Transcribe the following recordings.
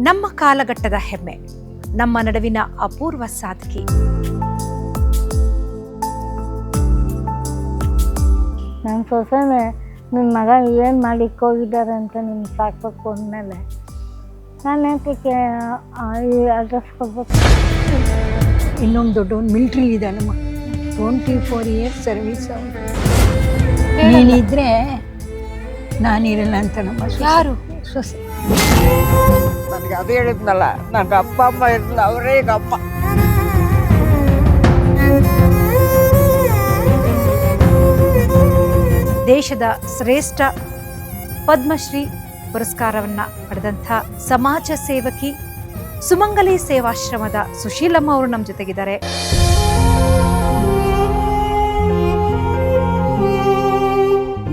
ನಮ್ಮ ಕಾಲಘಟ್ಟದ ಹೆಮ್ಮೆ, ನಮ್ಮ ನಡುವಿನ ಅಪೂರ್ವ ಸಾಧಕಿ. ನನ್ನ ಸೊಸೆನೇ ನಿಮ್ಮ ಮಗ ಏನು ಮಾಡಿಕ್ಕೆ ಹೋಗಿದ್ದಾರೆ ಅಂತ ನಿಮ್ಗೆ ಸಾಕಬೇಕು ಅಂದಮೇಲೆ ನಾನು ಯಾಕೆ ಅಡ್ರೆಸ್ ಕೊಡ್ಬೇಕು? ಇನ್ನೊಂದು ದೊಡ್ಡವನು ಮಿಲ್ಟ್ರಿ ಇದ್ದಾನಮ್ಮ, 24 years ಸರ್ವಿಸ್. ನೀನಿದ್ರೆ ನಾನಿರಲ್ಲ ಅಂತ ನಮ್ಮ ಯಾರು? ಸೊಸೆ. ನನಗೆ ಅದು ಹೇಳಿದ್ನಲ್ಲ, ನನ್ನ ಅಪ್ಪ ಅಮ್ಮ ಇರಲಿಲ್ಲ, ಅವರೇ ಈಗ ಅಮ್ಮ. ದೇಶದ ಶ್ರೇಷ್ಠ ಪದ್ಮಶ್ರೀ ಪುರಸ್ಕಾರವನ್ನ ಪಡೆದಂಥ ಸಮಾಜ ಸೇವಕಿ ಸುಮಂಗಲಿ ಸೇವಾಶ್ರಮದ ಸುಶೀಲಮ್ಮ ಅವರು ನಮ್ಮ ಜೊತೆಗಿದ್ದಾರೆ.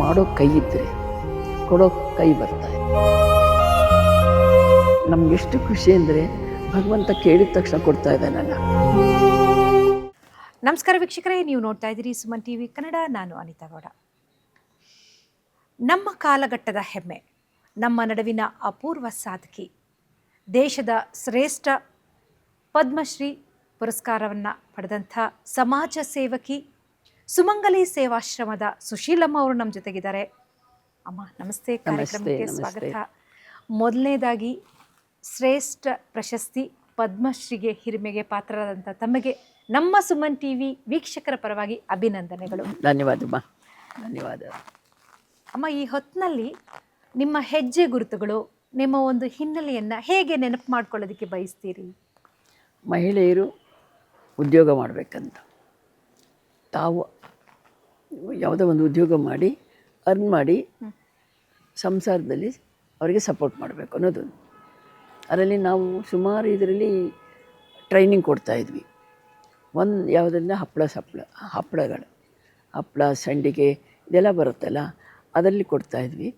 ಮಾಡೋ ಕೈ ಇದ್ದರೆ ಕೊಡೋ ಕೈ ಬರ್ತಾರೆ. ನಮ್ಗೆಷ್ಟು ಖುಷಿ ಅಂದರೆ ಭಗವಂತ ಕೇಳಿದ ತಕ್ಷಣ ಕೊಡ್ತಾ ಇದ್ದಾನಲ್ಲ. ನಮಸ್ಕಾರ ವೀಕ್ಷಕರೇ, ನೀವು ನೋಡ್ತಾ ಇದ್ದೀರಿ ಸುಮನ್ ಟಿವಿ ಕನ್ನಡ. ನಾನು ಅನಿತಾ ಗೌಡ. ನಮ್ಮ ಕಾಲಘಟ್ಟದ ಹೆಮ್ಮೆ, ನಮ್ಮ ನಡುವಿನ ಅಪೂರ್ವ ಸಾಧಕಿ, ದೇಶದ ಶ್ರೇಷ್ಠ ಪದ್ಮಶ್ರೀ ಪುರಸ್ಕಾರವನ್ನು ಪಡೆದಂಥ ಸಮಾಜ ಸೇವಕಿ ಸುಮಂಗಲಿ ಸೇವಾಶ್ರಮದ ಸುಶೀಲಮ್ಮ ಅವರು ನಮ್ಮ ಜೊತೆಗಿದ್ದಾರೆ. ಅಮ್ಮ ನಮಸ್ತೆ, ಕಾರ್ಯಕ್ರಮಕ್ಕೆ ಸ್ವಾಗತ. ಮೊದಲನೇದಾಗಿ ಶ್ರೇಷ್ಠ ಪ್ರಶಸ್ತಿ ಪದ್ಮಶ್ರೀಗೆ ಹಿರಿಮೆಗೆ ಪಾತ್ರರಾದಂಥ ತಮಗೆ ನಮ್ಮ ಸುಮನ್ ಟಿವಿ ವೀಕ್ಷಕರ ಪರವಾಗಿ ಅಭಿನಂದನೆಗಳು. ಧನ್ಯವಾದಮ್ಮ, ಧನ್ಯವಾದ. ಅಮ್ಮ, ಈ ಹೊತ್ತಿನಲ್ಲಿ ನಿಮ್ಮ ಹೆಜ್ಜೆ ಗುರುತುಗಳು, ನಿಮ್ಮ ಒಂದು ಹಿನ್ನೆಲೆಯನ್ನು ಹೇಗೆ ನೆನಪು ಮಾಡ್ಕೊಳ್ಳೋದಕ್ಕೆ ಬಯಸ್ತೀರಿ? ಮಹಿಳೆಯರು ಉದ್ಯೋಗ ಮಾಡಬೇಕಂತ, ತಾವು ಯಾವುದೋ ಒಂದು ಉದ್ಯೋಗ ಮಾಡಿ ಅರ್ನ್ ಮಾಡಿ ಸಂಸಾರದಲ್ಲಿ ಅವರಿಗೆ ಸಪೋರ್ಟ್ ಮಾಡಬೇಕು ಅನ್ನೋದು. ಅದರಲ್ಲಿ ನಾವು ಸುಮಾರು ಇದರಲ್ಲಿ ಟ್ರೈನಿಂಗ್ ಕೊಡ್ತಾಯಿದ್ವಿ. ಒಂದು ಯಾವುದರಿಂದ ಹಪ್ಪಳಗಳು, ಹಪ್ಪಳ, ಸಂಡಿಗೆ ಇದೆಲ್ಲ ಬರುತ್ತಲ್ಲ, ಅದರಲ್ಲಿ ಕೊಡ್ತಾಯಿದ್ವಿ.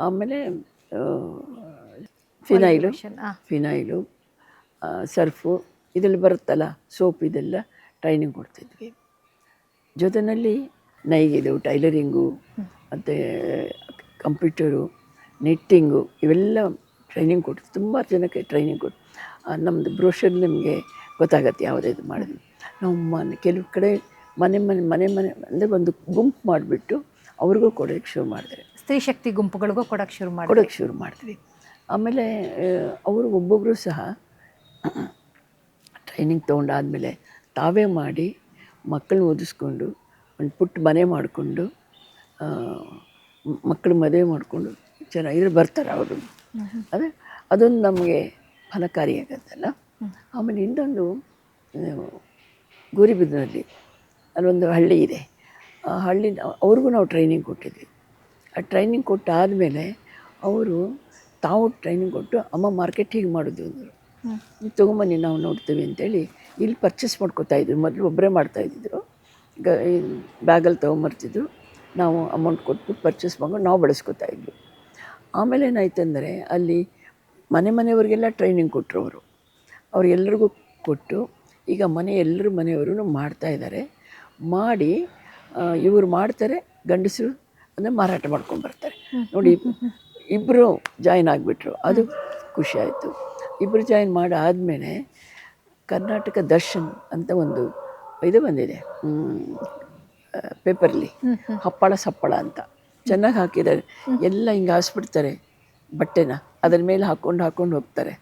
ಆಮೇಲೆ ಫಿನೈಲು, ಸರ್ಫು ಇದೆಲ್ಲ ಬರುತ್ತಲ್ಲ, ಸೋಪ್, ಇದೆಲ್ಲ ಟ್ರೈನಿಂಗ್ ಕೊಡ್ತಿದ್ವಿ. ಜೊತೆಯಲ್ಲಿ ನೈಗಿದು, ಟೈಲರಿಂಗು, ಮತ್ತು ಕಂಪ್ಯೂಟರು, ನೆಟ್ಟಿಂಗು ಇವೆಲ್ಲ ಟ್ರೈನಿಂಗ್ ಕೊಟ್ಟು ತುಂಬ ಜನಕ್ಕೆ ಟ್ರೈನಿಂಗ್ ಕೊಟ್ಟು ನಮ್ಮದು ಬ್ರೋಷರ್ ನಿಮಗೆ ಗೊತ್ತಾಗತ್ತೆ ಯಾವುದಾದ್ರು ಮಾಡಿದ್ವಿ. ನಾವು ಕೆಲವು ಕಡೆ ಮನೆ ಅಂದರೆ ಒಂದು ಗುಂಪು ಮಾಡಿಬಿಟ್ಟು ಅವ್ರಿಗೂ ಕೊಡೋಕ್ಕೆ ಶುರು ಮಾಡಿದ್ರೆ, ಸ್ತ್ರೀ ಶಕ್ತಿ ಗುಂಪುಗಳಿಗೂ ಕೊಡೋಕ್ಕೆ ಶುರು ಮಾಡ್ತೀವಿ. ಆಮೇಲೆ ಅವರು ಒಬ್ಬೊಬ್ಬರು ಸಹ ಟ್ರೈನಿಂಗ್ ತೊಗೊಂಡಾದಮೇಲೆ ತಾವೇ ಮಾಡಿ ಮಕ್ಕಳನ್ನ ಓದಿಸ್ಕೊಂಡು ಒಂದು ಪುಟ್ಟ ಮನೆ ಮಾಡಿಕೊಂಡು ಮಕ್ಕಳು ಮದುವೆ ಮಾಡಿಕೊಂಡು ಚೆನ್ನಾಗಿದ್ರೆ ಬರ್ತಾರೆ ಅವರು. ಅದೊಂದು ನಮಗೆ ಫಲಕಾರಿಯಾಗತ್ತಲ್ಲ. ಆಮೇಲೆ ಇನ್ನೊಂದು ಗೌರಿಬಿದನೂರಲ್ಲಿ ಅಲ್ಲೊಂದು ಹಳ್ಳಿ ಇದೆ. ಆ ಹಳ್ಳಿ ಅವ್ರಿಗೂ ನಾವು ಟ್ರೈನಿಂಗ್ ಕೊಟ್ಟಿದ್ವಿ. ಆ ಟ್ರೈನಿಂಗ್ ಕೊಟ್ಟಾದಮೇಲೆ ಅವರು ತಾವು ಟ್ರೈನಿಂಗ್ ಕೊಟ್ಟು, ಅಮ್ಮ ಮಾರ್ಕೆಟ್ ಹೀಗೆ ಮಾಡೋದು ಅಂದರು. ತೊಗೊಂಬನ್ನಿ ನಾವು ನೋಡ್ತೀವಿ ಅಂತೇಳಿ ಇಲ್ಲಿ ಪರ್ಚೇಸ್ ಮಾಡ್ಕೊತಾಯಿದ್ರು. ಮೊದಲು ಒಬ್ಬರೇ ಮಾಡ್ತಾಯಿದ್ದಿದ್ರು, ಬ್ಯಾಗಲ್ಲಿ ತೊಗೊಂಬರ್ತಿದ್ರು. ನಾವು ಅಮೌಂಟ್ ಕೊಟ್ಟು ಪರ್ಚೇಸ್ ಮಾಡ್ಕೊಂಡು ನಾವು ಬಳಸ್ಕೊತಾಯಿದ್ವಿ. ಆಮೇಲೆ ಏನಾಯ್ತಂದರೆ ಅಲ್ಲಿ ಮನೆಯವ್ರಿಗೆಲ್ಲ ಟ್ರೈನಿಂಗ್ ಕೊಟ್ಟರು ಅವ್ರಿಗೆಲ್ಲರಿಗೂ ಕೊಟ್ಟು, ಈಗ ಎಲ್ಲರೂ ಮನೆಯವರು ಮಾಡ್ತಾಯಿದ್ದಾರೆ. ಮಾಡಿ ಇವರು ಮಾಡ್ತಾರೆ, ಗಂಡಸರು ಅಂದರೆ ಮಾರಾಟ ಮಾಡ್ಕೊಂಡ್ಬರ್ತಾರೆ. ನೋಡಿ, ಇಬ್ಬರು ಜಾಯಿನ್ ಆಗಿಬಿಟ್ರು. ಅದು ಖುಷಿ ಆಯಿತು. ಇಬ್ಬರು ಜಾಯಿನ್ ಮಾಡಾದಮೇಲೆ ಕರ್ನಾಟಕ ದರ್ಶನ್ ಅಂತ ಒಂದು ಇದು ಬಂದಿದೆ ಪೇಪರ್ಲಿ, ಹಪ್ಪಳ ಸಪ್ಪಳ ಅಂತ ಚೆನ್ನಾಗಿ ಹಾಕಿದ್ದಾರೆ. ಎಲ್ಲ ಹಿಂಗೆ ಹಾಸ್ಬಿಡ್ತಾರೆ ಬಟ್ಟೆನ, ಅದರ ಮೇಲೆ ಹಾಕ್ಕೊಂಡು ಹೋಗ್ತಾರೆ.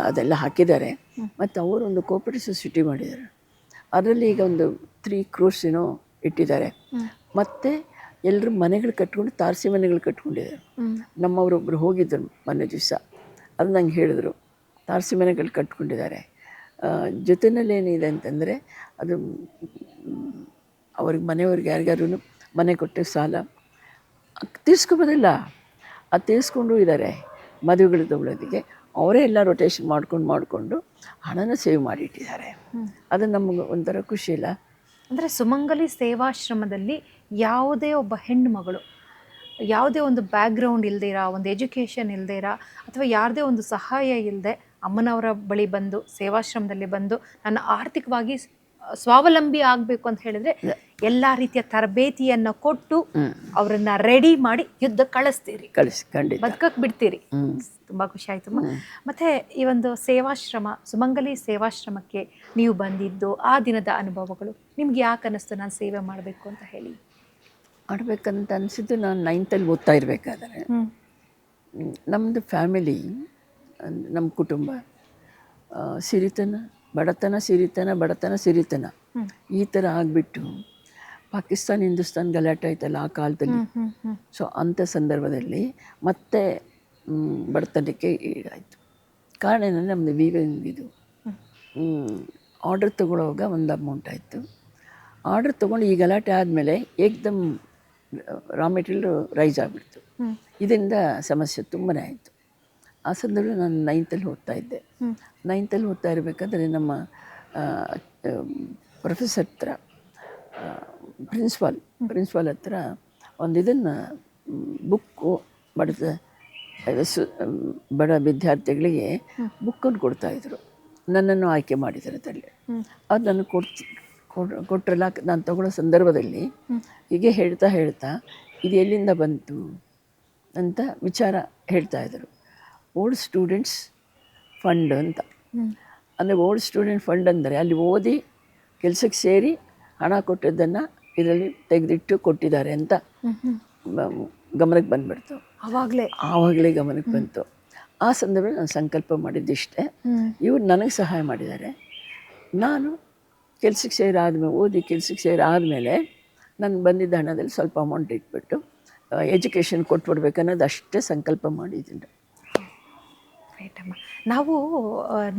ಅದೆಲ್ಲ ಹಾಕಿದ್ದಾರೆ. ಮತ್ತು ಅವರು ಒಂದು ಕೋಆಪರೇಟಿವ್ ಸೊಸೈಟಿ ಮಾಡಿದ್ದಾರೆ. ಅದರಲ್ಲಿ ಈಗ ಒಂದು 3 crores ಏನೋ ಇಟ್ಟಿದ್ದಾರೆ. ಮತ್ತು ಎಲ್ಲರೂ ಮನೆಗಳು ಕಟ್ಕೊಂಡು, ತಾರಸಿ ಮನೆಗಳು ಕಟ್ಕೊಂಡಿದ್ದಾರೆ. ನಮ್ಮವರೊಬ್ಬರು ಹೋಗಿದ್ದರು ಮೊನ್ನೆ ದಿವಸ, ಅದು ನಂಗೆ ಹೇಳಿದ್ರು, ತಾರಸಿ ಮನೆಗಳು ಕಟ್ಕೊಂಡಿದ್ದಾರೆ. ಜೊತೆಯಲ್ಲಿ ಏನಿದೆ ಅಂತಂದರೆ, ಅದು ಅವ್ರಿಗೆ ಮನೆಯವ್ರಿಗೆ ಯಾರಿಗಾರು ಮನೆ ಕೊಟ್ಟು ಸಾಲ ತೀರ್ಸ್ಕೊಬೋದಿಲ್ಲ, ಅದು ತೀರಿಸ್ಕೊಂಡು ಇದ್ದಾರೆ. ಮದುವೆಗಳು ತಗೊಳ್ಳೋದಕ್ಕೆ ಅವರೇ ಎಲ್ಲ ರೊಟೇಷನ್ ಮಾಡಿಕೊಂಡು ಹಣನ ಸೇವ್ ಮಾಡಿಟ್ಟಿದ್ದಾರೆ. ಅದು ನಮಗೆ ಒಂಥರ ಖುಷಿ ಇಲ್ಲ. ಅಂದರೆ ಸುಮಂಗಲಿ ಸೇವಾಶ್ರಮದಲ್ಲಿ ಯಾವುದೇ ಒಬ್ಬ ಹೆಣ್ಣು ಮಗಳು ಯಾವುದೇ ಒಂದು ಬ್ಯಾಕ್ಗ್ರೌಂಡ್ ಇಲ್ದಿರ, ಒಂದು ಎಜುಕೇಷನ್ ಇಲ್ದಿರ, ಅಥವಾ ಯಾರದೇ ಒಂದು ಸಹಾಯ ಇಲ್ಲದೆ ಅಮ್ಮನವರ ಬಳಿ ಬಂದು, ಸೇವಾಶ್ರಮದಲ್ಲಿ ಬಂದು ನನ್ನ ಆರ್ಥಿಕವಾಗಿ ಸ್ವಾವಲಂಬಿ ಆಗಬೇಕು ಅಂತ ಹೇಳಿದ್ರೆ ಎಲ್ಲ ರೀತಿಯ ತರಬೇತಿಯನ್ನು ಕೊಟ್ಟು ಅವರನ್ನ ರೆಡಿ ಮಾಡಿ ಯುದ್ಧ ಕಳಿಸ್ತೀರಿ, ಖಂಡಿತ ಬದುಕಕ್ಕೆ ಬಿಡ್ತೀರಿ. ತುಂಬ ಖುಷಿ ಆಯ್ತು. ಮತ್ತೆ ಈ ಒಂದು ಸೇವಾಶ್ರಮ, ಸುಮಂಗಲಿ ಸೇವಾಶ್ರಮಕ್ಕೆ ನೀವು ಬಂದಿದ್ದು ಆ ದಿನದ ಅನುಭವಗಳು ನಿಮ್ಗೆ ಯಾಕೆ ಅನ್ನಿಸ್ತು ನಾನು ಸೇವೆ ಮಾಡಬೇಕು ಅಂತ ಹೇಳಿ? ಮಾಡ್ಬೇಕಂತ ಅನಿಸಿದ್ದು ನಾನು 9th ಓದ್ತಾ ಇರಬೇಕಾದ್ರೆ ನಮ್ಮದು ಫ್ಯಾಮಿಲಿ, ನಮ್ಮ ಕುಟುಂಬ ಸಿರಿತನ, ಬಡತನ, ಸಿರಿತನ, ಬಡತನ, ಸಿರಿತನ ಈ ಥರ ಆಗಿಬಿಟ್ಟು ಪಾಕಿಸ್ತಾನ ಹಿಂದೂಸ್ತಾನ್ ಗಲಾಟೆ ಆಯ್ತಲ್ಲ ಆ ಕಾಲದಲ್ಲಿ. ಸೊ ಅಂಥ ಸಂದರ್ಭದಲ್ಲಿ ಮತ್ತೆ ಬಡತನಕ್ಕೆ ಈಡಾಯಿತು. ಕಾರಣ ಏನಂದರೆ ನಮ್ಮದು ಇದು ಆರ್ಡರ್ ತೊಗೊಳ್ಳೋವಾಗ ಒಂದು ಅಮೌಂಟ್ ಆಯಿತು. ಆರ್ಡರ್ ತೊಗೊಂಡು ಈ ಗಲಾಟೆ ಆದಮೇಲೆ ಏಕ್ದಮ್ ರಾ ಮೆಟೀರಿಯಲ್ ರೈಸ್ ಆಗಿಬಿಡ್ತು. ಇದರಿಂದ ಸಮಸ್ಯೆ ತುಂಬಾ ಆಯಿತು. ಆ ಸಂದರ್ಭದಲ್ಲಿ ನಾನು 9th ಓದ್ತಾ ಇದ್ದೆ. 9th ಓದ್ತಾ ಇರಬೇಕಾದ್ರೆ ನಮ್ಮ ಪ್ರೊಫೆಸರ್ ಹತ್ರ, ಪ್ರಿನ್ಸಿಪಾಲ್ ಹತ್ರ ಒಂದು ಇದನ್ನು ಬುಕ್ಕು ಬಡ ವಿದ್ಯಾರ್ಥಿಗಳಿಗೆ ಬುಕ್ಕನ್ನು ಕೊಡ್ತಾಯಿದ್ರು. ನನ್ನನ್ನು ಆಯ್ಕೆ ಮಾಡಿದ್ದಾರೆ ಅದರಲ್ಲಿ. ಅದು ನನಗೆ ಕೊಟ್ಟರಲ್ಲ. ನಾನು ತಗೊಳ್ಳೋ ಸಂದರ್ಭದಲ್ಲಿ ಹೀಗೆ ಹೇಳ್ತಾ ಇದು ಎಲ್ಲಿಂದ ಬಂತು ಅಂತ ವಿಚಾರ ಹೇಳ್ತಾಯಿದ್ರು. ಓಲ್ಡ್ ಸ್ಟೂಡೆಂಟ್ಸ್ ಫಂಡ್ ಅಂತ. ಅಂದರೆ ಓಲ್ಡ್ ಸ್ಟೂಡೆಂಟ್ ಫಂಡ್ ಅಂದರೆ ಅಲ್ಲಿ ಓದಿ ಕೆಲಸಕ್ಕೆ ಸೇರಿ ಹಣ ಕೊಟ್ಟಿದ್ದನ್ನು ಇದರಲ್ಲಿ ತೆಗೆದಿಟ್ಟು ಕೊಟ್ಟಿದ್ದಾರೆ ಅಂತ ಗಮನಕ್ಕೆ ಬಂದುಬಿಡ್ತು. ಆವಾಗಲೇ ಗಮನಕ್ಕೆ ಬಂತು. ಆ ಸಂದರ್ಭದಲ್ಲಿ ನಾನು ಸಂಕಲ್ಪ ಮಾಡಿದ್ದಿಷ್ಟೇ, ಇವ್ರು ನನಗೆ ಸಹಾಯ ಮಾಡಿದ್ದಾರೆ. ನಾನು ಕೆಲಸಕ್ಕೆ ಸೇರಾದ್ಮೇಲೆ ಓದಿ ಕೆಲಸಕ್ಕೆ ಸೇರಾದಮೇಲೆ ನನಗೆ ಬಂದಿದ್ದ ಹಣದಲ್ಲಿ ಸ್ವಲ್ಪ ಅಮೌಂಟ್ ಇಟ್ಬಿಟ್ಟು ಎಜುಕೇಷನ್ ಕೊಟ್ಬಿಡ್ಬೇಕನ್ನೋದು ಅಷ್ಟೇ ಸಂಕಲ್ಪ ಮಾಡಿದ್ದೀನಿ. ರೈಟಮ್ಮ. ನಾವು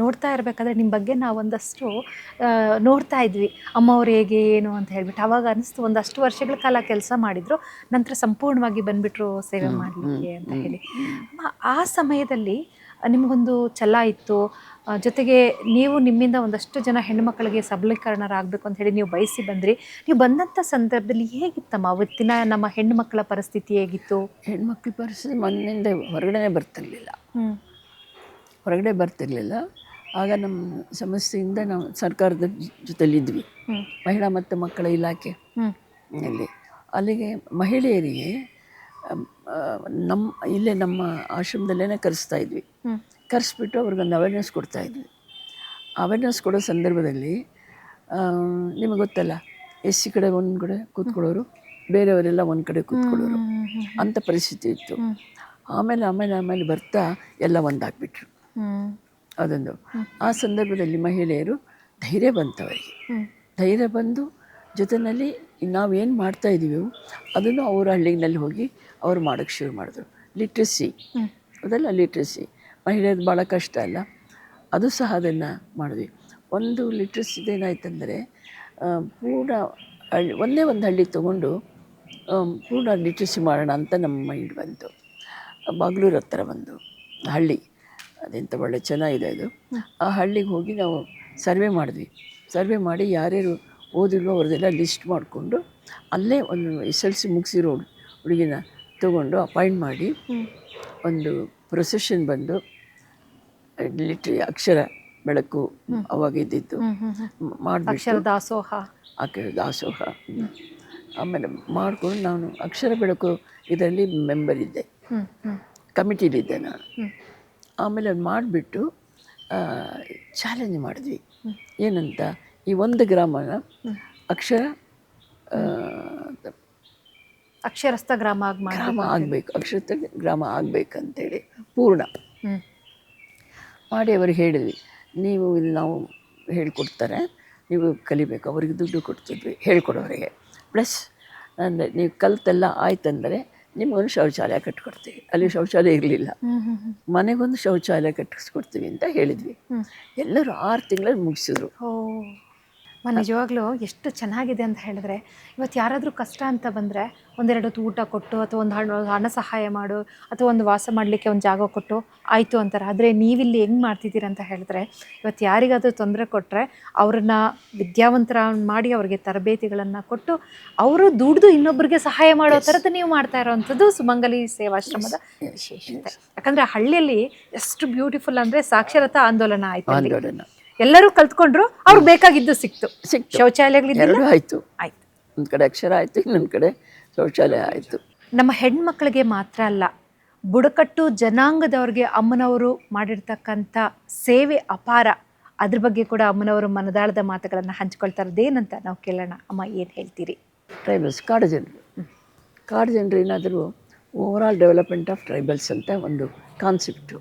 ನೋಡ್ತಾ ಇರಬೇಕಾದ್ರೆ ನಿಮ್ಮ ಬಗ್ಗೆ ನಾವು ಒಂದಷ್ಟು ನೋಡ್ತಾ ಇದ್ವಿ, ಅಮ್ಮವ್ರು ಹೇಗೆ ಏನು ಅಂತ ಹೇಳ್ಬಿಟ್ಟು. ಅವಾಗ ಅನಿಸ್ತು ಒಂದಷ್ಟು ವರ್ಷಗಳ ಕಾಲ ಕೆಲಸ ಮಾಡಿದ್ರು, ನಂತರ ಸಂಪೂರ್ಣವಾಗಿ ಬಂದುಬಿಟ್ರು ಸೇವೆ ಮಾಡಲಿಕ್ಕೆ ಅಂತ ಹೇಳಿ. ಆ ಸಮಯದಲ್ಲಿ ನಿಮಗೊಂದು ಛಲ ಇತ್ತು, ಜೊತೆಗೆ ನೀವು ನಿಮ್ಮಿಂದ ಒಂದಷ್ಟು ಜನ ಹೆಣ್ಣುಮಕ್ಕಳಿಗೆ ಸಬಲೀಕರಣರಾಗಬೇಕು ಅಂತ ಹೇಳಿ ನೀವು ಬಯಸಿ ಬಂದ್ರಿ. ನೀವು ಬಂದಂಥ ಸಂದರ್ಭದಲ್ಲಿ ಹೇಗಿತ್ತಮ್ಮ ಅವತ್ತಿನ ನಮ್ಮ ಹೆಣ್ಣು ಮಕ್ಕಳ ಪರಿಸ್ಥಿತಿ ಹೇಗಿತ್ತು? ಹೆಣ್ಮಕ್ಳ ಪರಿಸ್ಥಿತಿ ಮನೆಯಿಂದ ಹೊರಗಡೆ ಬರ್ತಿರ್ಲಿಲ್ಲ. ಆಗ ನಮ್ಮ ಸಂಸ್ಥೆಯಿಂದ ನಾವು ಸರ್ಕಾರದ ಜೊತೆಲಿದ್ವಿ, ಮಹಿಳಾ ಮತ್ತು ಮಕ್ಕಳ ಇಲಾಖೆ ಅಲ್ಲಿಗೆ ಮಹಿಳೆಯರಿಗೆ ಇಲ್ಲೇ ನಮ್ಮ ಆಶ್ರಮದಲ್ಲೇ ಕರೆಸ್ತಾಯಿದ್ವಿ. ಕರೆಸ್ಬಿಟ್ಟು ಅವ್ರಿಗೊಂದು ಅವೇರ್ನೆಸ್ ಕೊಡ್ತಾಯಿದ್ವಿ. ಅವೇರ್ನೆಸ್ ಕೊಡೋ ಸಂದರ್ಭದಲ್ಲಿ ನಿಮಗೆ ಗೊತ್ತಲ್ಲ, SC ಕಡೆ ಒಂದು ಕಡೆ ಕೂತ್ಕೊಳ್ಳೋರು, ಬೇರೆಯವರೆಲ್ಲ ಒಂದು ಕಡೆ ಕೂತ್ಕೊಳ್ಳೋರು, ಅಂಥ ಪರಿಸ್ಥಿತಿ ಇತ್ತು. ಆಮೇಲೆ ಬರ್ತಾ ಎಲ್ಲ ಒಂದಾಗ್ಬಿಟ್ರು. ಅದೊಂದು ಆ ಸಂದರ್ಭದಲ್ಲಿ ಮಹಿಳೆಯರು ಧೈರ್ಯ ಬಂತವರಿಗೆ. ಧೈರ್ಯ ಬಂದು ಜೊತೆಯಲ್ಲಿ ನಾವೇನು ಮಾಡ್ತಾಯಿದ್ದೀವೋ ಅದನ್ನು ಅವರು ಹಳ್ಳಿನಲ್ಲಿ ಹೋಗಿ ಅವ್ರು ಮಾಡೋಕ್ಕೆ ಶುರು ಮಾಡಿದ್ರು. ಲಿಟ್ರಸಿ ಅದೆಲ್ಲ ಲಿಟ್ರಸಿ ಮಹಿಳೆಯರು ಭಾಳ ಕಷ್ಟ ಅಲ್ಲ, ಅದು ಸಹ ಅದನ್ನು ಮಾಡಿದ್ವಿ. ಒಂದು ಲಿಟ್ರಸಿದೇನಾಯ್ತಂದರೆ ಪೂರ್ಣ ಒಂದೇ ಒಂದು ಹಳ್ಳಿ ತೊಗೊಂಡು ಪೂರ್ಣ ಲಿಟ್ರಸಿ ಮಾಡೋಣ ಅಂತ ನಮ್ಮ ಮೈಂಡ್ ಬಂತು. ಬಾಗ್ಲೂರು ಹತ್ರ ಒಂದು ಹಳ್ಳಿ, ಅದೆಂಥ ಒಳ್ಳೆ ಚೆನ್ನಾಗಿದೆ ಅದು. ಆ ಹಳ್ಳಿಗೆ ಹೋಗಿ ನಾವು ಸರ್ವೆ ಮಾಡಿದ್ವಿ. ಸರ್ವೆ ಮಾಡಿ ಯಾರ್ಯಾರು ಓದಿಲ್ವೋ ಅವ್ರದ್ದೆಲ್ಲ ಲಿಸ್ಟ್ ಮಾಡಿಕೊಂಡು ಅಲ್ಲೇ ಒಂದು SLC ಮುಗಿಸಿರೋ ಹುಡುಗಿನ ತೊಗೊಂಡು ಅಪಾಯಿಂಟ್ ಮಾಡಿ ಒಂದು ಪ್ರೊಸೆಷನ್ ಬಂದು ಅಕ್ಷರ ಬೆಳಕು ಅವಾಗ ಇದ್ದಿತ್ತು ಮಾಡಿಬಿಟ್ಟು ದಾಸೋಹ ಆಮೇಲೆ ಮಾಡಿಕೊಂಡು ನಾನು ಅಕ್ಷರ ಬೆಳಕು ಇದರಲ್ಲಿ ಮೆಂಬರ್ ಇದ್ದೆ, ಕಮಿಟಿಲಿದ್ದೆ ನಾನು. ಆಮೇಲೆ ಅದು ಮಾಡಿಬಿಟ್ಟು ಚಾಲೆಂಜ್ ಮಾಡಿದ್ವಿ. ಏನಂತ, ಈ 1 ಗ್ರಾಮನ ಅಕ್ಷರಸ್ಥ ಗ್ರಾಮ ಆಗಬೇಕು, ಅಕ್ಷರಸ್ಥ ಗ್ರಾಮ ಆಗಬೇಕಂತೇಳಿ ಪೂರ್ಣ ಮಾಡಿ ಅವ್ರಿಗೆ ಹೇಳಿದ್ವಿ. ನೀವು ಇಲ್ಲಿ ನಾವು ಹೇಳ್ಕೊಡ್ತಾರೆ, ನೀವು ಕಲಿಬೇಕು. ಅವ್ರಿಗೆ ದುಡ್ಡು ಕೊಡ್ತಿದ್ವಿ ಹೇಳ್ಕೊಡೋರಿಗೆ. ಪ್ಲಸ್ ಅಂದರೆ ನೀವು ಕಲ್ತೆಲ್ಲ ಆಯ್ತಂದರೆ ನಿಮಗೊಂದು ಶೌಚಾಲಯ ಕಟ್ಕೊಡ್ತೀವಿ. ಅಲ್ಲಿ ಶೌಚಾಲಯ ಇರಲಿಲ್ಲ, ಮನೆಗೊಂದು ಶೌಚಾಲಯ ಕಟ್ಟಿಸ್ಕೊಡ್ತೀವಿ ಅಂತ ಹೇಳಿದ್ವಿ. ಎಲ್ಲರೂ 6 ತಿಂಗಳಲ್ಲಿ ಮುಗಿಸಿದ್ರು. ನಿಜವಾಗ್ಲೂ ಎಷ್ಟು ಚೆನ್ನಾಗಿದೆ ಅಂತ ಹೇಳಿದ್ರೆ, ಇವತ್ತು ಯಾರಾದರೂ ಕಷ್ಟ ಅಂತ ಬಂದರೆ 1-2 ಹೊತ್ತು ಊಟ ಕೊಟ್ಟು ಅಥವಾ ಒಂದು ಹಣ ಸಹಾಯ ಮಾಡು ಅಥವಾ ಒಂದು ವಾಸ ಮಾಡಲಿಕ್ಕೆ ಒಂದು ಜಾಗ ಕೊಟ್ಟು ಆಯಿತು ಅಂತಾರೆ. ಆದರೆ ನೀವಿಲ್ಲಿ ಹೆಂಗೆ ಮಾಡ್ತಿದ್ದೀರ ಅಂತ ಹೇಳಿದ್ರೆ, ಇವತ್ತು ಯಾರಿಗಾದರೂ ತೊಂದರೆ ಕೊಟ್ಟರೆ ಅವ್ರನ್ನ ವಿದ್ಯಾವಂತರ ಮಾಡಿ ಅವ್ರಿಗೆ ತರಬೇತಿಗಳನ್ನು ಕೊಟ್ಟು ಅವರು ದುಡ್ದು ಇನ್ನೊಬ್ಬರಿಗೆ ಸಹಾಯ ಮಾಡೋ ಥರದ್ದು ನೀವು ಮಾಡ್ತಾ ಇರೋವಂಥದ್ದು ಸುಮಂಗಲಿ ಸೇವಾಶ್ರಮದ ವಿಶೇಷತೆ. ಯಾಕಂದರೆ ಹಳ್ಳಿಯಲ್ಲಿ ಎಷ್ಟು ಬ್ಯೂಟಿಫುಲ್ ಅಂದರೆ ಸಾಕ್ಷರತಾ ಆಂದೋಲನ ಆಯಿತು. ಎಲ್ಲರೂ ಕಲ್ತ್ಕೊಂಡ್ರು, ಅವ್ರಿಗೆ ಬೇಕಾಗಿದ್ದು ಸಿಕ್ತು. ಸಿಕ್ತು. ಶೌಚಾಲಯಗಳಿದ್ದಿಲ್ಲ, ಎರಡೂ ಆಯಿತು. ಆಯ್ತು. ಒಂದು ಕಡೆ ಅಕ್ಷರ ಆಯಿತು, ಇನ್ನೊಂದು ಕಡೆ ಶೌಚಾಲಯ ಆಯಿತು. ನಮ್ಮ ಹೆಣ್ಮಕ್ಳಿಗೆ ಮಾತ್ರ ಅಲ್ಲ, ಬುಡಕಟ್ಟು ಜನಾಂಗದವ್ರಿಗೆ ಅಮ್ಮನವರು ಮಾಡಿರ್ತಕ್ಕಂಥ ಸೇವೆ ಅಪಾರ. ಅದ್ರ ಬಗ್ಗೆ ಕೂಡ ಅಮ್ಮನವರು ಮನದಾಳದ ಮಾತುಗಳನ್ನು ಹಂಚ್ಕೊಳ್ತಾ ಇರೋದೇನಂತ ನಾವು ಕೇಳೋಣ. ಅಮ್ಮ, ಏನು ಹೇಳ್ತೀರಿ? ಟ್ರೈಬಲ್ಸ್, ಕಾಡು ಜನರು ಏನಾದರೂ ಓವರಾಲ್ ಡೆವಲಪ್ಮೆಂಟ್ ಆಫ್ ಟ್ರೈಬಲ್ಸ್ ಅಂತ ಒಂದು ಕಾನ್ಸೆಪ್ಟು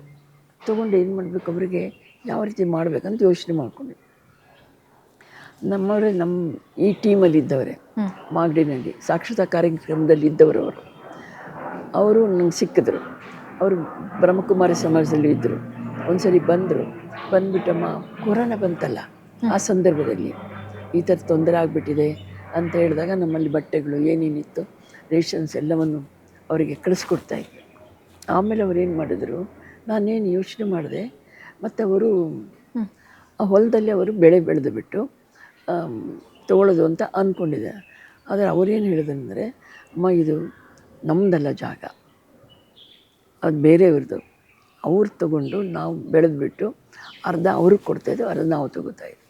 ತೊಗೊಂಡು ಏನು ಮಾಡಬೇಕು, ಅವರಿಗೆ ಯಾವ ರೀತಿ ಮಾಡಬೇಕಂತ ಯೋಚನೆ ಮಾಡಿಕೊಂಡ್ವಿ. ನಮ್ಮವರೇ ನಮ್ಮ ಈ ಟೀಮಲ್ಲಿ ಇದ್ದವರೇ, ಮಾಗಡಿನಲ್ಲಿ ಸಾಕ್ಷರತಾ ಕಾರ್ಯಕ್ರಮದಲ್ಲಿ ಇದ್ದವರು ಅವರು ನಂಗೆ ಸಿಕ್ಕಿದ್ರು. ಅವರು ಬ್ರಹ್ಮಕುಮಾರಿ ಸಮಾಜದಲ್ಲಿ ಇದ್ದರು. ಒಂದು ಸರಿ ಬಂದುಬಿಟ್ಟಮ್ಮ ಕೊರೋನಾ ಬಂತಲ್ಲ, ಆ ಸಂದರ್ಭದಲ್ಲಿ ಈ ಥರ ತೊಂದರೆ ಆಗಿಬಿಟ್ಟಿದೆ ಅಂತ ಹೇಳಿದಾಗ ನಮ್ಮಲ್ಲಿ ಬಟ್ಟೆಗಳು ಏನೇನಿತ್ತು, ರೇಷನ್ಸ್ ಎಲ್ಲವನ್ನು ಅವರಿಗೆ ಕಳಿಸ್ಕೊಡ್ತಾಯಿದ್ವಿ. ಆಮೇಲೆ ಅವ್ರು ಏನು ಮಾಡಿದ್ರು, ನಾನೇನು ಯೋಚನೆ ಮಾಡಿದೆ, ಮತ್ತು ಅವರು ಆ ಹೊಲದಲ್ಲಿ ಅವರು ಬೆಳೆ ಬೆಳೆದು ಬಿಟ್ಟು ತೊಗೊಳ್ಳೋದು ಅಂತ ಅಂದ್ಕೊಂಡಿದ್ದೆ. ಆದರೆ ಅವರೇನು ಹೇಳಿದಂದರೆ, ಅಮ್ಮ ಇದು ನಮ್ಮದಲ್ಲ ಜಾಗ, ಅದು ಬೇರೆಯವ್ರದ್ದು, ಅವ್ರು ತೊಗೊಂಡು ನಾವು ಬೆಳೆದ್ಬಿಟ್ಟು ಅರ್ಧ ಅವ್ರಿಗೆ ಕೊಡ್ತಾಯಿದ್ದು, ಅರ್ಧ ನಾವು ತೊಗೋತಾಯಿದ್ವಿ.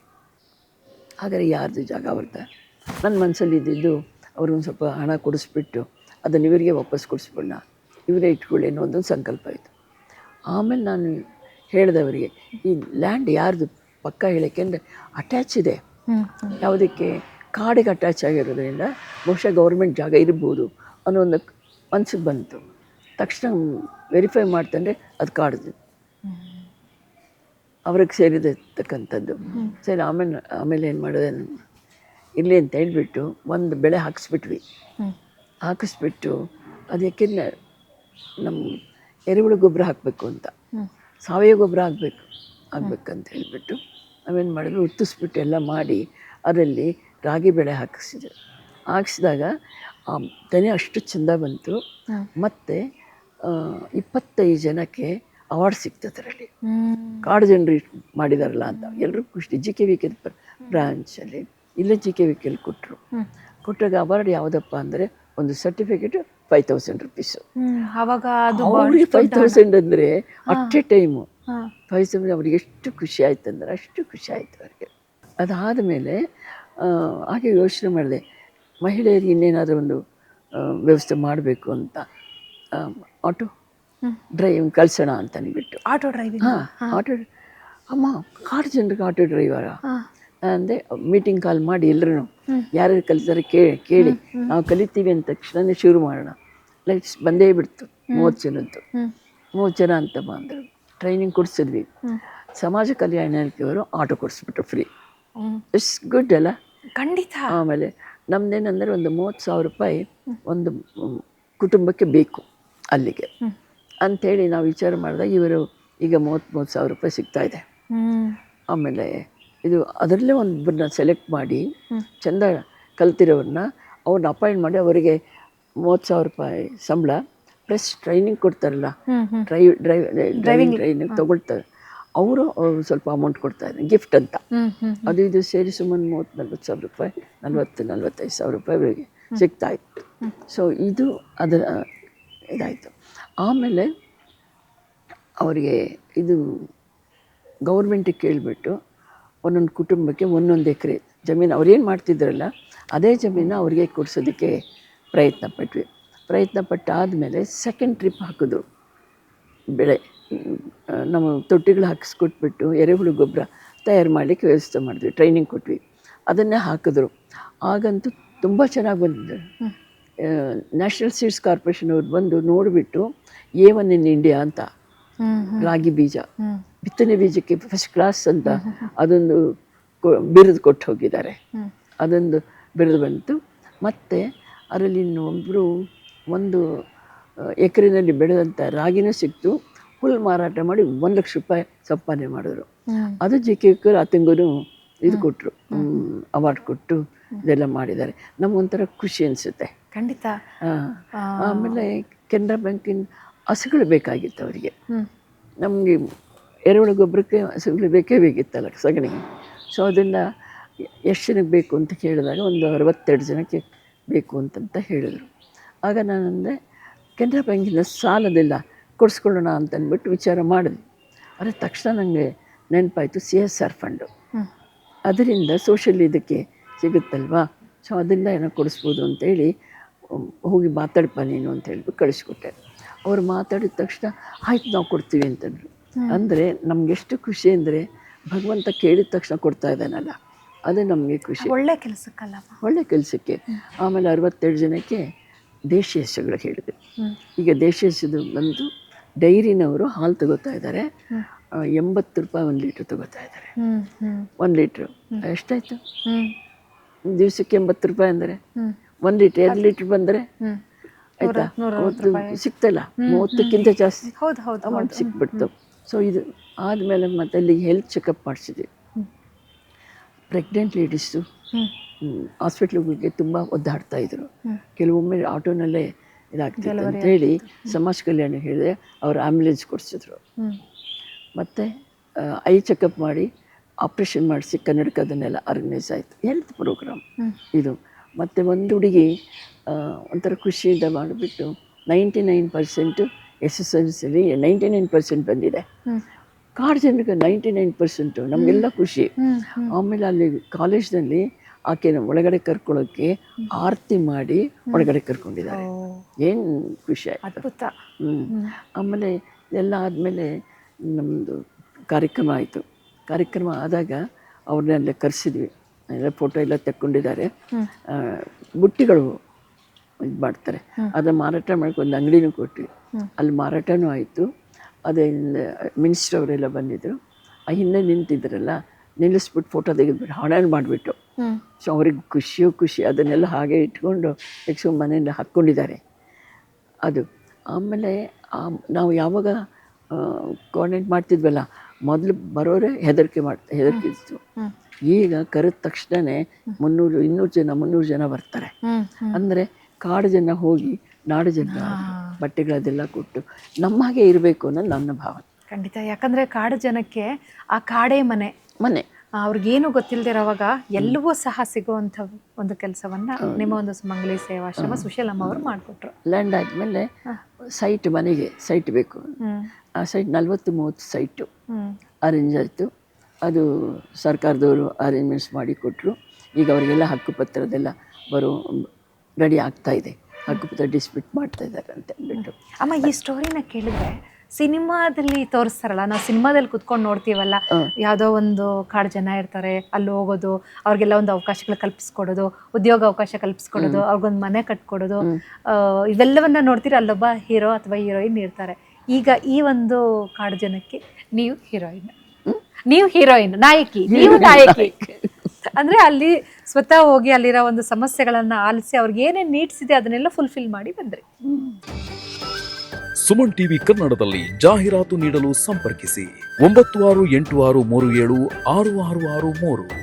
ಹಾಗಾದರೆ ಯಾರ್ದು ಜಾಗ ಅವ್ರದ್ದು? ನನ್ನ ಮನಸ್ಸಲ್ಲಿ ಇದ್ದಿದ್ದು ಅವ್ರಿಗೊಂದು ಸ್ವಲ್ಪ ಹಣ ಕೊಡಿಸ್ಬಿಟ್ಟು ಅದನ್ನು ಇವರಿಗೆ ವಾಪಸ್ ಕೊಡಿಸ್ಬಿಡೋಣ, ಇವರೇ ಇಟ್ಕೊಳ್ಳಿ ಅನ್ನೋ ಒಂದು ಸಂಕಲ್ಪ ಆಯಿತು. ಆಮೇಲೆ ನಾನು ಹೇಳಿದವರಿಗೆ, ಈ ಲ್ಯಾಂಡ್ ಯಾರ್ದು ಪಕ್ಕ ಹೇಳೋಕ್ಕೆ ಅಂದರೆ ಅಟ್ಯಾಚ್ ಇದೆ, ಯಾವುದಕ್ಕೆ ಕಾಡಿಗೆ ಅಟ್ಯಾಚ್ ಆಗಿರೋದ್ರಿಂದ ಬಹುಶಃ ಗೌರ್ಮೆಂಟ್ ಜಾಗ ಇರ್ಬೋದು ಅನ್ನೋ ಒಂದು ಮನ್ಸಿಗೆ ಬಂತು. ತಕ್ಷಣ ವೆರಿಫೈ ಮಾಡ್ತಂದರೆ ಅದು ಕಾಡ್ದು, ಅವ್ರಿಗೆ ಸೇರಿದಕ್ಕಂಥದ್ದು. ಸರಿ, ಆಮೇಲೆ ಏನು ಮಾಡಿದೆ, ಇರಲಿ ಅಂತ ಹೇಳ್ಬಿಟ್ಟು ಒಂದು ಬೆಳೆ ಹಾಕಿಸ್ಬಿಟ್ಟು ಅದು ಯಾಕೆಂದರೆ ನಮ್ಮ ಎರೆಹುಳು ಗೊಬ್ಬರ ಹಾಕಬೇಕು ಅಂತ, ಸಾವಯವ ಗೊಬ್ಬರ ಆಗಬೇಕಂತ ಹೇಳ್ಬಿಟ್ಟು ನಾವೇನು ಮಾಡಿದ್ವಿ, ಉತ್ತಿಸ್ಬಿಟ್ಟು ಎಲ್ಲ ಮಾಡಿ ಅದರಲ್ಲಿ ರಾಗಿ ಬೆಳೆ ಹಾಕಿಸಿದಾಗ ಆ ತೆನೆ ಅಷ್ಟು ಚೆಂದ ಬಂತು. ಮತ್ತು 25 ಜನಕ್ಕೆ ಅವಾರ್ಡ್ ಸಿಕ್ತು ಅದರಲ್ಲಿ, ಕಾಡು ಜನರು ಮಾಡಿದಾರಲ್ಲ ಅಂತ. ಎಲ್ಲರೂ ಖುಷಿ. GKVK ಬ್ರಾಂಚಲ್ಲಿ ಇಲ್ಲೇ GKVKಲ್ಲಿ ಕೊಟ್ಟಾಗ ಅವಾರ್ಡ್ ಯಾವುದಪ್ಪ ಅಂದರೆ ಒಂದು ಸರ್ಟಿಫಿಕೇಟ್ 5,000 ರೂಪೀಸು. ಆವಾಗ ಅವ್ರಿಗೆ 5,000 ಅಂದರೆ ಅಟ್ ಎ ಟೈಮು 5,000 ಅವ್ರಿಗೆ ಎಷ್ಟು ಖುಷಿ ಆಯ್ತು ಅಂದರೆ ಅಷ್ಟು ಖುಷಿ ಆಯಿತು ಅವ್ರಿಗೆ. ಅದಾದ ಮೇಲೆ ಹಾಗೆ ಯೋಚನೆ ಮಾಡಿದೆ, ಮಹಿಳೆಯರಿಗೆ ಇನ್ನೇನಾದರೂ ಒಂದು ವ್ಯವಸ್ಥೆ ಮಾಡಬೇಕು ಅಂತ ಆಟೋ ಡ್ರೈವಿಂಗ್ ಕಳ್ಸೋಣ ಅಂತ ಅಂದ್ಬಿಟ್ಟು. Auto driving? ಆಟೋ ಅಮ್ಮ, ಕಾಡು ಜನರಿಗೆ ಆಟೋ ಡ್ರೈವರ ಅಂದರೆ ಮೀಟಿಂಗ್ ಕಾಲ್ ಮಾಡಿ ಎಲ್ಲರೂ ಯಾರ್ಯಾರು ಕಲಿತಾರೆ ಕೇಳಿ ನಾವು ಕಲಿತೀವಿ ಅಂದ ತಕ್ಷಣವೇ ಶುರು ಮಾಡೋಣ. ಲೈಟ್ಸ್ ಬಂದೇ ಬಿಡ್ತು, 30 ಜನ ಅಂತ ಬಂದರು. ಟ್ರೈನಿಂಗ್ ಕೊಡಿಸಿದ್ವಿ. ಸಮಾಜ ಕಲ್ಯಾಣ ಇಲಾಖೆಯವರು ಆಟೋ ಕೊಡಿಸ್ಬಿಟ್ರು ಫ್ರೀ. ಇಟ್ಸ್ ಗುಡ್ ಅಲ್ಲ? ಖಂಡಿತ. ಆಮೇಲೆ ನಮ್ಮದೇನೆಂದರೆ ಒಂದು 30,000 ರೂಪಾಯಿ ಒಂದು ಕುಟುಂಬಕ್ಕೆ ಬೇಕು ಅಲ್ಲಿಗೆ ಅಂಥೇಳಿ ನಾವು ವಿಚಾರ ಮಾಡಿದಾಗ ಇವರು ಈಗ 30,000 ರೂಪಾಯಿ ಸಿಗ್ತಾಯಿದೆ. ಆಮೇಲೆ ಇದು ಅದರಲ್ಲೇ ಒಬ್ಬರನ್ನ ಸೆಲೆಕ್ಟ್ ಮಾಡಿ ಚೆಂದ ಕಲ್ತಿರೋರನ್ನ ಅವ್ರನ್ನ ಅಪಾಯಿಂಟ್ ಮಾಡಿ ಅವರಿಗೆ 30,000 ರೂಪಾಯಿ ಸಂಬಳ ಪ್ಲಸ್ ಟ್ರೈನಿಂಗ್ ಕೊಡ್ತಾರಲ್ಲ, ಡ್ರೈವಿಂಗ್ ಟ್ರೈನಿಂಗ್ ತೊಗೊಳ್ತಾರೆ ಅವರು ಸ್ವಲ್ಪ ಅಮೌಂಟ್ ಕೊಡ್ತಾಯಿದ್ದಾರೆ ಗಿಫ್ಟ್ ಅಂತ. ಅದು ಇದು ಸೇರಿ ಸುಮ್ಮನೆ 30,000-40,000 ರೂಪಾಯಿ, 40,000-45,000 ರೂಪಾಯಿ ಅವರಿಗೆ ಸಿಗ್ತಾಯಿತ್ತು. ಸೊ ಇದು ಅದರ ಇದಾಯಿತು. ಆಮೇಲೆ ಅವರಿಗೆ ಇದು ಗೌರ್ಮೆಂಟಿಗೆ ಕೇಳಿಬಿಟ್ಟು ಒಂದೊಂದು ಕುಟುಂಬಕ್ಕೆ 1 ಎಕರೆ ಜಮೀನು ಅವ್ರೇನು ಮಾಡ್ತಿದ್ರಲ್ಲ ಅದೇ ಜಮೀನು ಅವರಿಗೆ ಕೊಡಿಸೋದಕ್ಕೆ ಪ್ರಯತ್ನ ಪಟ್ಟಾದಮೇಲೆ ಸೆಕೆಂಡ್ ಟ್ರಿಪ್ ಹಾಕಿದ್ರು. ಬೆಳೆ ನಮ್ಮ ತೊಟ್ಟಿಗಳು ಹಾಕಿಸ್ಕೊಟ್ಬಿಟ್ಟು ಎರೆಹುಳು ಗೊಬ್ಬರ ತಯಾರು ಮಾಡಲಿಕ್ಕೆ ವ್ಯವಸ್ಥೆ ಮಾಡಿದ್ವಿ, ಟ್ರೈನಿಂಗ್ ಕೊಟ್ವಿ. ಅದನ್ನೇ ಹಾಕಿದ್ರು. ಆಗಂತೂ ತುಂಬ ಚೆನ್ನಾಗಿ ಬಂದಿದೆ. ನ್ಯಾಷನಲ್ ಸೀಡ್ಸ್ ಕಾರ್ಪೊರೇಷನ್ ಅವ್ರು ಬಂದು ನೋಡಿಬಿಟ್ಟು A1 ಇನ್ ಇಂಡಿಯಾ ಅಂತ ರಾಗಿ ಬೀಜ, ಬಿತ್ತನೆ ಬೀಜಕ್ಕೆ ಫಸ್ಟ್ ಕ್ಲಾಸ್ ಅಂತ ಅದೊಂದು ಬಿರುದು ಕೊಟ್ಟು ಹೋಗಿದ್ದಾರೆ. ಅದೊಂದು ಬಿರುದು ಬಂತು. ಮತ್ತು ಅದರಲ್ಲಿ ಇನ್ನೊಬ್ಬರು 1 ಎಕರೆನಲ್ಲಿ ಬೆಳೆದಂಥ ರಾಗಿನೂ ಸಿಕ್ತು. ಹುಲ್ಲು ಮಾರಾಟ ಮಾಡಿ 1 ಲಕ್ಷ ರೂಪಾಯಿ ಸಂಪಾದನೆ ಮಾಡಿದ್ರು. ಅದು GKVK ಅತಂಗನು ಇದು ಕೊಟ್ಟರು, ಅವಾರ್ಡ್ ಕೊಟ್ಟು ಇದೆಲ್ಲ ಮಾಡಿದ್ದಾರೆ. ನಮಗೊಂಥರ ಖುಷಿ ಅನಿಸುತ್ತೆ. ಖಂಡಿತ. ಆಮೇಲೆ ಕೆನರಾ ಬ್ಯಾಂಕಿನ ಹಸುಗಳು ಬೇಕಾಗಿತ್ತು ಅವರಿಗೆ. ನಮಗೆ ಎರೆಹುಳು ಗೊಬ್ಬರಕ್ಕೆ ಹಸುಗಳು ಬೇಕಿತ್ತಲ್ಲ, ಸಗಣಿಗೆ. ಸೊ ಅದನ್ನು ಎಷ್ಟು ಜನಕ್ಕೆ ಬೇಕು ಅಂತ ಕೇಳಿದಾಗ ಒಂದು 62 ಜನಕ್ಕೆ ಬೇಕು ಅಂತಂತ ಹೇಳಿದರು. ಆಗ ನಾನಂದರೆ ಕೆನರಾ ಬ್ಯಾಂಕಿನ ಸಾಲದೆಲ್ಲ ಕೊಡಿಸ್ಕೊಳ್ಳೋಣ ಅಂತಂದ್ಬಿಟ್ಟು ವಿಚಾರ ಮಾಡಿದ್ವಿ. ಆದರೆ ತಕ್ಷಣ ನನಗೆ ನೆನಪಾಯಿತು CSR ಫಂಡು, ಅದರಿಂದ ಸೋಷಲ್ ಇದಕ್ಕೆ ಸಿಗುತ್ತಲ್ವಾ, ಸೊ ಅದರಿಂದ ಏನೋ ಕೊಡಿಸ್ಬೋದು ಅಂತೇಳಿ ಹೋಗಿ ಮಾತಾಡಪ್ಪ ನೀನು ಅಂತ ಹೇಳ್ಬಿಟ್ಟು ಕಳಿಸ್ಕೊಟ್ಟೆ. ಅವ್ರು ಮಾತಾಡಿದ ತಕ್ಷಣ ಆಯ್ತು ನಾವು ಕೊಡ್ತೀವಿ ಅಂತಂದರು. ಅಂದರೆ ನಮಗೆಷ್ಟು ಖುಷಿ ಅಂದರೆ ಭಗವಂತ ಕೇಳಿದ ತಕ್ಷಣ ಕೊಡ್ತಾ ಇದ್ದಾನಲ್ಲ, ಅದು ನಮಗೆ ಖುಷಿ. ಒಳ್ಳೆ ಕೆಲಸಕ್ಕಲ್ಲ, ಒಳ್ಳೆ ಕೆಲಸಕ್ಕೆ. ಆಮೇಲೆ 62 ಜನಕ್ಕೆ ದೇಶೀಯ ಹಸುಗಳು ಹೇಳಿದೆ. ಈಗ ದೇಶೀಯ ಹಸುದು ಬಂದು ಡೈರಿನವರು ಹಾಲು ತಗೋತಾ ಇದ್ದಾರೆ, 80 ರೂಪಾಯಿ 1 ಲೀಟ್ರ್ ತಗೋತಾ ಇದ್ದಾರೆ. 1 ಲೀಟ್ರು ಎಷ್ಟಾಯಿತು ದಿವಸಕ್ಕೆ? 80 ರೂಪಾಯಿ ಅಂದರೆ 1 ಲೀಟ್ರ್ 2 ಲೀಟ್ರ್ ಬಂದರೆ ಆಯಿತಾ, ಅವತ್ತು ಸಿಗ್ತಲ್ಲ 30ಕ್ಕಿಂತ ಜಾಸ್ತಿ ಅಮೌಂಟ್ ಸಿಕ್ಬಿಡ್ತು. ಸೊ ಇದು ಆದಮೇಲೆ ಮತ್ತೆ ಅಲ್ಲಿಗೆ ಹೆಲ್ತ್ ಚೆಕಪ್ ಮಾಡಿಸಿದ್ವಿ. ಪ್ರೆಗ್ನೆಂಟ್ ಲೇಡೀಸು ಹಾಸ್ಪಿಟ್ಲಿಗೆ ತುಂಬ ಒದ್ದಾಡ್ತಾಯಿದ್ರು, ಕೆಲವೊಮ್ಮೆ ಆಟೋನಲ್ಲೇ ಇದಾಗ್ತಿತ್ತು ಅಂತೇಳಿ ಸಮಾಜ ಕಲ್ಯಾಣ ಹೇಳಿದೆ, ಅವರು ಆ್ಯಂಬುಲೆನ್ಸ್ ಕೊಡಿಸಿದ್ರು. ಮತ್ತು ಐ ಚೆಕಪ್ ಮಾಡಿ ಆಪ್ರೇಷನ್ ಮಾಡಿಸಿ ಕನ್ನಡಕದನ್ನೆಲ್ಲ ಆರ್ಗನೈಸ್ ಆಯಿತು. ಹೆಲ್ತ್ ಪ್ರೋಗ್ರಾಮ್ ಇದು. ಮತ್ತು ಒಂದು ಹುಡುಗಿ ಒಂಥರ ಖುಷಿಯಿಂದ ಮಾಡಿಬಿಟ್ಟು 99% SSLCಲಿ 99% ಬಂದಿದೆ. ಕಾಡು ಜನರಿಗೆ 99%, ನಮಗೆಲ್ಲ ಖುಷಿ. ಆಮೇಲೆ ಅಲ್ಲಿ ಕಾಲೇಜ್ನಲ್ಲಿ ಆಕೆನ ಒಳಗಡೆ ಕರ್ಕೊಳ್ಳೋಕ್ಕೆ ಆರತಿ ಮಾಡಿ ಒಳಗಡೆ ಕರ್ಕೊಂಡಿದ್ದಾರೆ. ಏನು ಖುಷಿ ಆಯಿತು. ಆಮೇಲೆ ಎಲ್ಲ ಆದಮೇಲೆ ನಮ್ಮದು ಕಾರ್ಯಕ್ರಮ ಆಯಿತು. ಕಾರ್ಯಕ್ರಮ ಆದಾಗ ಅವ್ರನ್ನೆಲ್ಲ ಕರೆಸಿದ್ವಿ, ಎಲ್ಲ ಫೋಟೋ ಎಲ್ಲ ತೆಕ್ಕೊಂಡಿದ್ದಾರೆ. ಬುಟ್ಟಿಗಳು ಇದು ಮಾಡ್ತಾರೆ, ಅದನ್ನು ಮಾರಾಟ ಮಾಡೋಕ್ಕೆ ಒಂದು ಅಂಗಡಿನೂ ಕೊಟ್ವಿ. ಅಲ್ಲಿ ಮಾರಾಟನೂ ಆಯಿತು. ಅದೇ ಮಿನಿಸ್ಟ್ರ್ ಅವರೆಲ್ಲ ಬಂದಿದ್ದರು, ಆ ಹಿಂದೆ ನಿಂತಿದ್ರಲ್ಲ ನಿಲ್ಲಿಸ್ಬಿಟ್ಟು ಫೋಟೋ ತೆಗೆದ್ಬಿಟ್ಟು ಹಣ ಮಾಡಿಬಿಟ್ಟು. ಸೊ ಅವ್ರಿಗೆ ಖುಷಿ. ಅದನ್ನೆಲ್ಲ ಹಾಗೆ ಇಟ್ಕೊಂಡು ನೆಕ್ಸ್ಟ್ ಮನೆಯಿಂದ ಹಾಕ್ಕೊಂಡಿದ್ದಾರೆ ಅದು. ಆಮೇಲೆ ನಾವು ಯಾವಾಗ ಕೋಆರ್ಡಿನೇಟ್ ಮಾಡ್ತಿದ್ವಲ್ಲ, ಮೊದಲು ಬರೋರೆ ಹೆದರಿಕೆ ಇತ್ತು. ಈಗ ಕರೆದ ತಕ್ಷಣವೇ 300 ಜನ ಬರ್ತಾರೆ. ಅಂದರೆ ಕಾಡು ಜನ ಹೋಗಿ ನಾಡು ಜನ ಬಟ್ಟೆಗಳದೆಲ್ಲ ಕೊಟ್ಟು ನಮ್ಮ ಹಾಗೆ ಇರಬೇಕು ಅನ್ನೋದು ನನ್ನ ಭಾವನೆ. ಖಂಡಿತ. ಯಾಕಂದರೆ ಕಾಡು ಜನಕ್ಕೆ ಆ ಕಾಡೇ ಮನೆ. ಅವ್ರಿಗೇನು ಗೊತ್ತಿಲ್ಲದಿರೋವಾಗ ಎಲ್ಲವೂ ಸಹ ಸಿಗುವಂಥ ಒಂದು ಕೆಲಸವನ್ನು ನಿಮ್ಮ ಒಂದು ಸುಮಂಗಲಿ ಸೇವಾಶ್ರಮ ಸುಶೀಲಮ್ಮ ಅವರು ಮಾಡಿಕೊಟ್ರು. ಲ್ಯಾಂಡ್ ಆದಮೇಲೆ ಸೈಟ್, ಮನೆಗೆ ಸೈಟ್ ಬೇಕು. ಆ ಸೈಟ್ 40-30 ಸೈಟು ಅರೇಂಜ್ ಆಯಿತು. ಅದು ಸರ್ಕಾರದವರು ಅರೇಂಜ್ಮೆಂಟ್ಸ್ ಮಾಡಿ ಕೊಟ್ಟರು. ಈಗ ಅವರಿಗೆಲ್ಲ ಹಕ್ಕುಪತ್ರದೆಲ್ಲ ರೆಡಿ ಆಗ್ತಾ ಇದೆ. ಹಕ್ಕುಪತ್ರ ಡಿಸ್ಪ್ಯೂಟ್ ಮಾಡ್ತಾ ಇದ್ದಾರೆ ಅಂತ ಅಂದ್ಬಿಟ್ಟು. ಅಮ್ಮ, ಈ ಸ್ಟೋರಿನ ಕೇಳಿದ್ರೆ ಸಿನಿಮಾದಲ್ಲಿ ತೋರಿಸ್ತಾರಲ್ಲ, ನಾವು ಸಿನಿಮಾದಲ್ಲಿ ಕುತ್ಕೊಂಡು ನೋಡ್ತೀವಲ್ಲ, ಯಾವುದೋ ಒಂದು ಕಾಡು ಜನ ಇರ್ತಾರೆ, ಅಲ್ಲಿ ಹೋಗೋದು, ಅವ್ರಿಗೆಲ್ಲ ಒಂದು ಅವಕಾಶಗಳು ಕಲ್ಪಿಸ್ಕೊಡೋದು, ಉದ್ಯೋಗ ಅವಕಾಶ ಕಲ್ಪಿಸ್ಕೊಡೋದು, ಅವ್ರಿಗೊಂದು ಮನೆ ಕಟ್ಕೊಡೋದು, ಇವೆಲ್ಲವನ್ನ ನೋಡ್ತೀರಿ. ಅಲ್ಲೊಬ್ಬ ಹೀರೋ ಅಥವಾ ಹೀರೋಯಿನ್ ಇರ್ತಾರೆ. ಈಗ ಈ ಒಂದು ಕಾಡು ಜನಕ್ಕೆ ನೀವು ಹೀರೋಯಿನ್, ನಾಯಕಿ, ನೀವು ನಾಯಕಿ. ಅಂದರೆ ಅಲ್ಲಿ ಸ್ವತಃ ಹೋಗಿ ಅಲ್ಲಿರೋ ಒಂದು ಸಮಸ್ಯೆಗಳನ್ನು ಆಲಿಸಿ ಅವ್ರಿಗೆ ಏನೇನು ನೀಡ್ಸ್ ಇದೆ ಅದನ್ನೆಲ್ಲ ಫುಲ್ಫಿಲ್ ಮಾಡಿ ಬಂದ್ರಿ. ಸುಮನ್ ಟಿವಿ ಕನ್ನಡದಲ್ಲಿ ಜಾಹೀರಾತು ನೀಡಲು ಸಂಪರ್ಕಿಸಿ 9686376663.